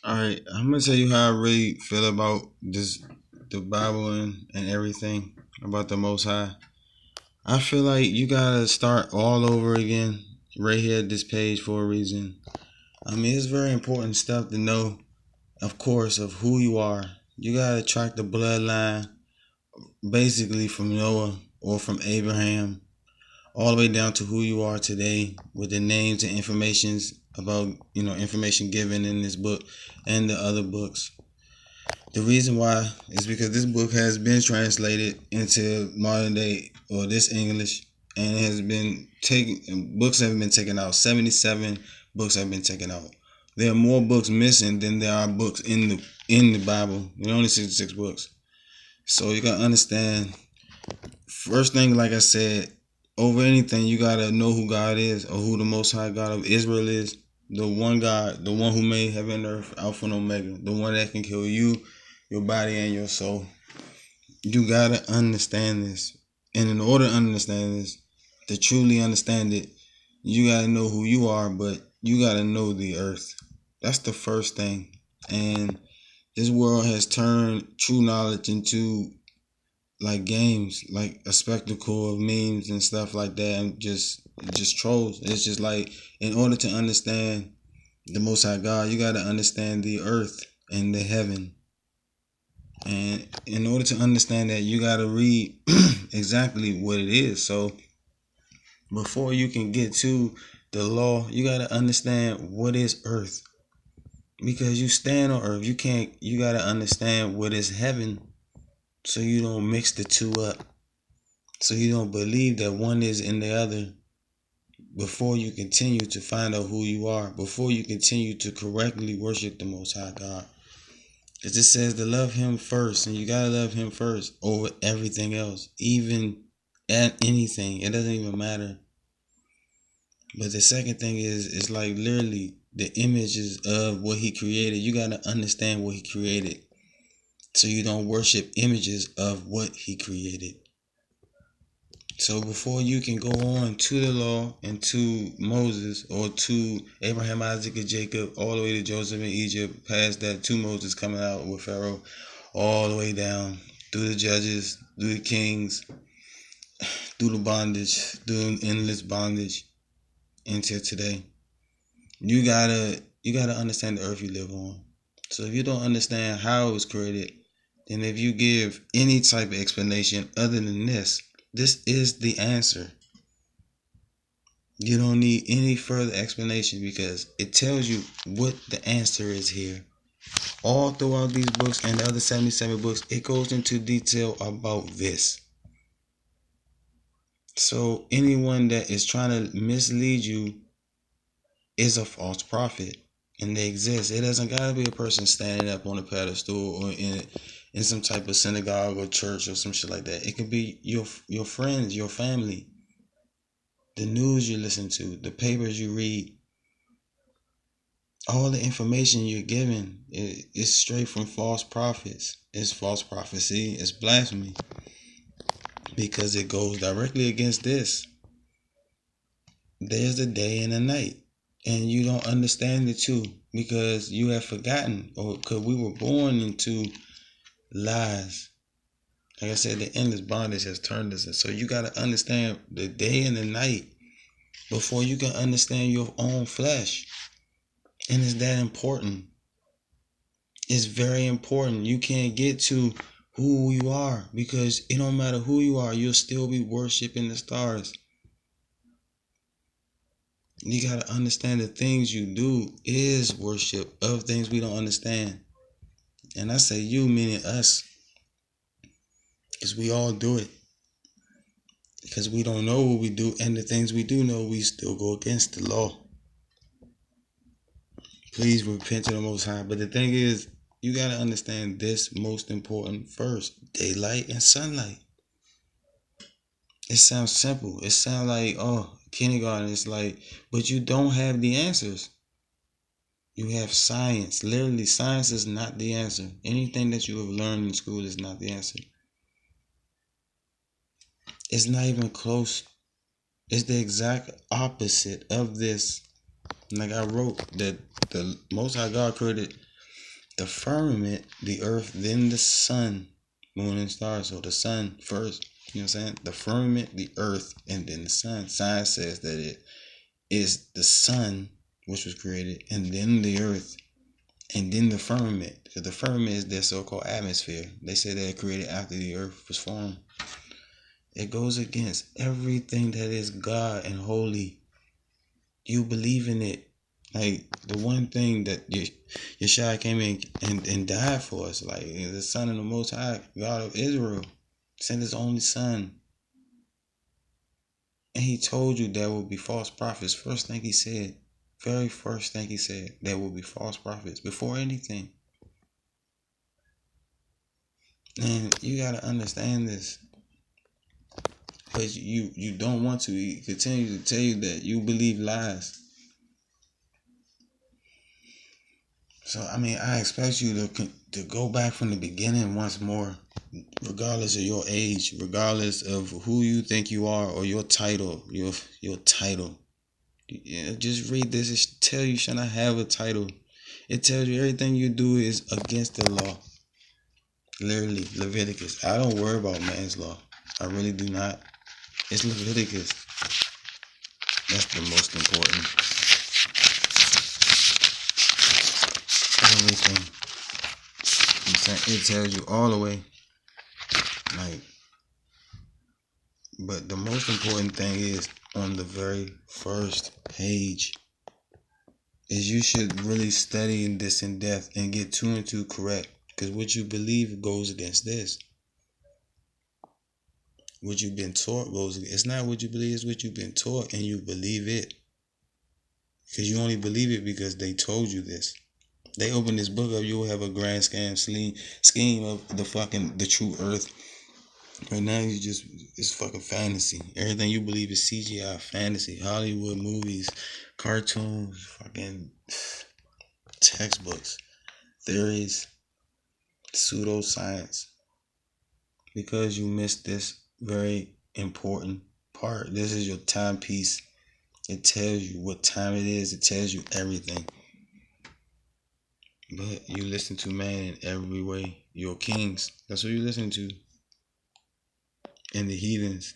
All right, I'm gonna tell you how I really feel about this, the Bible and everything about the Most High. I feel like you gotta start all over again, right here at this page for a reason. I mean, it's very important stuff to know, of course, of who you are. You gotta track the bloodline, basically from Noah or from Abraham, all the way down to who you are today, with the names and informations about information given in this book and the other books. The reason why is because this book has been translated into modern day or this English, and it has been taken. Books have been taken out. 77 books have been taken out. There are more books missing than there are books in the Bible. There are only 66 books. So you gotta understand. First thing, like I said, over anything, you gotta know who God is, or who the Most High God of Israel is. The one God, the one who made heaven and earth, Alpha and Omega, the one that can kill you, your body, and your soul. You gotta understand this. And in order to understand this, to truly understand it, you gotta know who you are, but you gotta know the earth. That's the first thing. And this world has turned true knowledge into like games, like a spectacle of memes and stuff like that, and just trolls. It's just like, in order to understand the Most High God, you gotta understand the earth and the heaven. And in order to understand that, you got to read exactly what it is. So before you can get to the law, you got to understand what is earth. Because you stand on earth, you got to understand what is heaven, so you don't mix the two up. So you don't believe that one is in the other before you continue to find out who you are, before you continue to correctly worship the Most High God. It just says to love him first, and you gotta love him first over everything else, even at anything. It doesn't even matter. But the second thing is, it's like literally the images of what he created. You gotta understand what he created, so you don't worship images of what he created. So before you can go on to the law and to Moses, or to Abraham, Isaac, and Jacob, all the way to Joseph in Egypt, past that to Moses coming out with Pharaoh, all the way down through the judges, through the kings, through the bondage, through endless bondage until today. You gotta understand the earth you live on. So if you don't understand how it was created, then if you give any type of explanation other than this is the answer. You don't need any further explanation, because it tells you what the answer is here. All throughout these books and the other 77 books, it goes into detail about this. So anyone that is trying to mislead you is a false prophet, and they exist. It doesn't gotta be a person standing up on a pedestal or in some type of synagogue or church or some shit like that. It could be your friends, your family, the news you listen to, the papers you read. All the information you're given is straight from false prophets. It's false prophecy. It's blasphemy, because it goes directly against this. There's a day and a night, and you don't understand the two, because you have forgotten, or because we were born into lies. Like I said, the endless bondage has turned us. So you got to understand the day and the night before you can understand your own flesh. And it's that important. It's very important. You can't get to who you are, because it don't matter who you are, you'll still be worshiping the stars. You gotta understand the things you do is worship of things we don't understand. And I say you, meaning us, because we all do it. Because we don't know what we do, and the things we do know, we still go against the law. Please repent to the Most High. But the thing is, you gotta understand this most important first: daylight and sunlight. It sounds simple. It sounds like, oh, kindergarten. It's like, but you don't have the answers. You have science. Literally, science is not the answer. Anything that you have learned in school is not the answer. It's not even close. It's the exact opposite of this. Like I wrote, that the Most High God created The firmament, the earth, then the sun, moon, and stars. So the sun first. You know what I'm saying? The firmament, the earth, and then the sun. Science says that it is the sun which was created, and then the earth, and then the firmament. Because the firmament is their so-called atmosphere. They say they created after the earth was formed. It goes against everything that is God and holy. You believe in it. Like the one thing that Yeshua came in and died for us. Like the Son of the Most High, God of Israel, sent his only Son. And he told you there will be false prophets. First thing he said, very first thing he said, there will be false prophets before anything. And you gotta understand this. But you don't want to. He continues to tell you that you believe lies. So I mean, I expect you to go back from the beginning once more, regardless of your age, regardless of who you think you are or your title, your title. Yeah, just read this. It tells you should not have a title. It tells you everything you do is against the law. Literally, Leviticus. I don't worry about man's law. I really do not. It's Leviticus. That's the most important. Everything. It tells you all the way. Like, but the most important thing is on the very first page is you should really study this in depth and get 2 and 2 correct. Because what you believe goes against this. What you've been taught goes against. It's not what you believe, it's what you've been taught, and you believe it. Because you only believe it because they told you this. They open this book up, you'll have a grand scheme of the true earth. Right now, it's fucking fantasy. Everything you believe is CGI, fantasy, Hollywood movies, cartoons, fucking textbooks, theories, pseudoscience. Because you missed this very important part. This is your timepiece. It tells you what time it is. It tells you everything. But you listen to man in every way. Your kings. That's what you listen to. And the heathens.